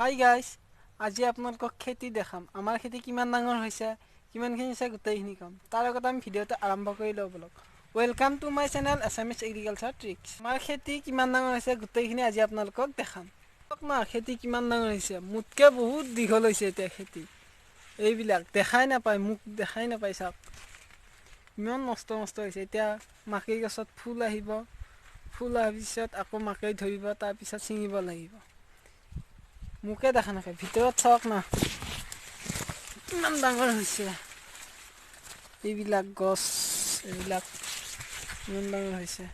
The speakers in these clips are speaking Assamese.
হাই গাইজ, আজি আপোনালোকক খেতি দেখাম। আমাৰ খেতি কিমান ডাঙৰ হৈছে, কিমানখিনি হৈছে গোটেইখিনি কম। তাৰ আগতে আমি ভিডিঅ'টো আৰম্ভ কৰি লওঁ বলক। Welcome to my channel Assamese agriculture tricks. আমাৰ খেতি কিমান ডাঙৰ হৈছে গোটেইখিনি আজি আপোনালোকক দেখাম। খেতি কিমান ডাঙৰ হৈছে, মোতকৈ বহুত দীঘল হৈছে এতিয়া খেতি। এইবিলাক দেখাই নাপায়, মোক দেখাই নাপায়। চাওক ইমান মস্ত হৈছে। এতিয়া মাকৈ গছত ফুল আহিব, ফুল অহাৰ পিছত আকৌ মাকৈ ধৰিব, তাৰপিছত ছিঙিব লাগিব। মোকে দেখা নাপায়, ভিতৰত চাওক না ইমান ডাঙৰ হৈছে। এইবিলাক গছ এইবিলাক ইমান ডাঙৰ হৈছে।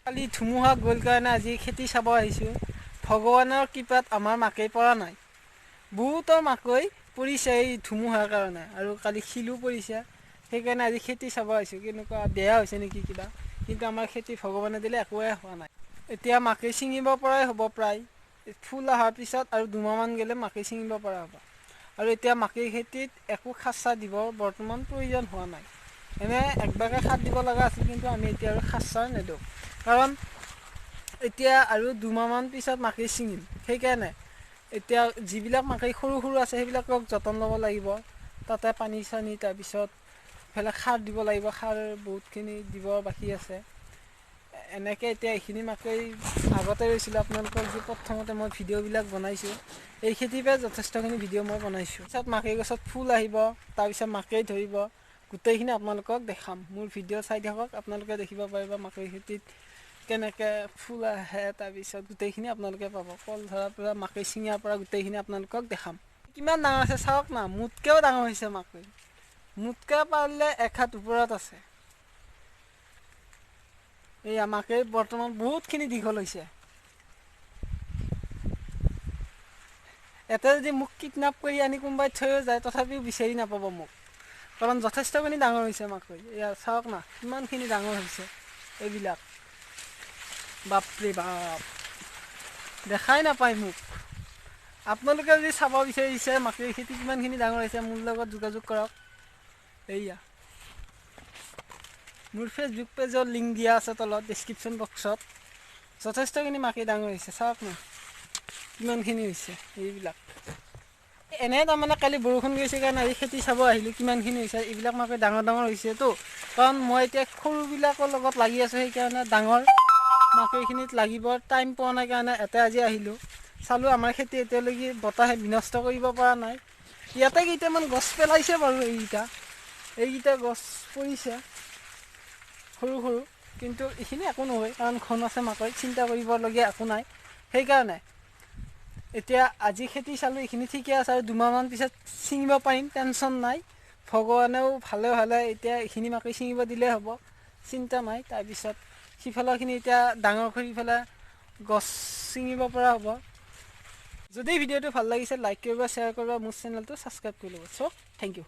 কালি ধুমুহা গ'ল কাৰণে আজি খেতি চাব আহিছোঁ। ভগৱানৰ কৃপাত আমাৰ মাকৈ পৰা নাই। বহুতৰ মাকৈ পৰিছে এই ধুমুহাৰ কাৰণে, আৰু কালি শিলো পৰিছে। সেইকাৰণে আজি খেতি চাব আহিছোঁ, কেনেকুৱা বেয়া হৈছে নেকি কিবা। কিন্তু আমাৰ খেতি ভগৱানে দিলে একোৱে হোৱা নাই। এতিয়া মাকৈ ছিঙিব পৰাই হ'ব প্ৰায়। ফুল অহাৰ পিছত আৰু দুমাহমান গ'লে মাকৈ ছিঙিব পৰা হ'ব। আৰু এতিয়া মাকৈ খেতিত একো সাৰ চাৰ দিব বৰ্তমান প্ৰয়োজন হোৱা নাই। এনে একবাৰকৈ সাৰ দিব লগা আছিল, কিন্তু আমি এতিয়া আৰু সাৰ চাৰ নিদিওঁ। কাৰণ এতিয়া আৰু দুমাহমান পিছত মাকৈ ছিঙিম। সেইকাৰণে এতিয়া যিবিলাক মাকৈ সৰু আছে সেইবিলাকক যতন ল'ব লাগিব। তাতে পানী চানী, তাৰপিছত ইফালে সাৰ দিব লাগিব। সাৰ বহুতখিনি দিব বাকী আছে। এনেকৈ এতিয়া এইখিনি মাকৈ আগতে ৰৈছিলোঁ। আপোনালোকৰ যি প্ৰথমতে মই ভিডিঅ'বিলাক বনাইছোঁ, এই খেতিৰ পৰা যথেষ্টখিনি ভিডিঅ' মই বনাইছোঁ। তাৰপিছত মাকৈ গছত ফুল আহিব, তাৰপিছত মাকৈ ধৰিব, গোটেইখিনি আপোনালোকক দেখাম। মোৰ ভিডিঅ' চাই থাকক, আপোনালোকে দেখিব পাৰিব মাকৈ খেতিত কেনেকৈ ফুল আহে। তাৰপিছত গোটেইখিনি আপোনালোকে পাব। কল ধৰাৰ পৰা মাকৈ ছিঙাৰ পৰা গোটেইখিনি আপোনালোকক দেখাম। কিমান ডাঙৰ আছে চাওক না, মোতকৈও ডাঙৰ হৈছে মাকৈ। মোতকৈ পাৰিলে এক হাত ওপৰত আছে। এই মাকৈ বৰ্তমান বহুতখিনি দীঘল হৈছে। এটা যদি মোক কিডনেপ কৰি আনি কোনোবাই থৈও যায়, তথাপিও বিচাৰি নাপাব মোক, কাৰণ যথেষ্টখিনি ডাঙৰ হৈছে মাকৈ। এয়া চাওক না কিমানখিনি ডাঙৰ হৈছে। এইবিলাক বাপৰে বাপ, দেখাই নাপায় মোক। আপোনালোকে যদি চাব বিচাৰিছে মাকৈ খেতি কিমানখিনি ডাঙৰ হৈছে, মোৰ লগত যোগাযোগ কৰক। এইয়া মোৰ ফেচবুক পেজৰ লিংক দিয়া আছে তলত ডেছক্ৰিপশ্যন বক্সত। যথেষ্টখিনি মাকৈ ডাঙৰ হৈছে, চাওক না কিমানখিনি হৈছে। এইবিলাক এনে তাৰমানে কালি বৰষুণ গৈছে কাৰণে আজি খেতি চাব আহিলোঁ কিমানখিনি হৈছে। এইবিলাক মাকৈ ডাঙৰ হৈছেতো, কাৰণ মই এতিয়া সৰুবিলাকৰ লগত লাগি আছোঁ। সেইকাৰণে ডাঙৰ মাকৈখিনিত লাগিব টাইম পোৱা নাই কাৰণে ইয়াতে আজি আহিলোঁ। চালোঁ আমাৰ খেতি এতিয়ালৈকে বতাহে বিনষ্ট কৰিব পৰা নাই। ইয়াতে কেইটামান গছ পেলাইছে বাৰু, এইকেইটা গছ পৰিছে সৰু, কিন্তু এইখিনি একো নহয়, কাৰণ ঘন আছে মাকৈ, চিন্তা কৰিবলগীয়া একো নাই। সেইকাৰণে এতিয়া আজি খেতি চালোঁ, এইখিনি ঠিকে আছে। আৰু দুমাহমান পিছত ছিঙিব পাৰিম, টেনশ্যন নাই। ভগৱানেও ভালে এতিয়া এইখিনি মাকৈ ছিঙিব দিলেই হ'ব, চিন্তা নাই। তাৰপিছত সিফালৰখিনি এতিয়া ডাঙৰ কৰি পেলাই গছ ছিঙিব পৰা হ'ব। যদি ভিডিঅ'টো ভাল লাগিছে লাইক কৰিব, শ্বেয়াৰ কৰিব, মোৰ চেনেলটো ছাবস্ক্ৰাইব কৰি ল'ব। চ' থেংক ইউ।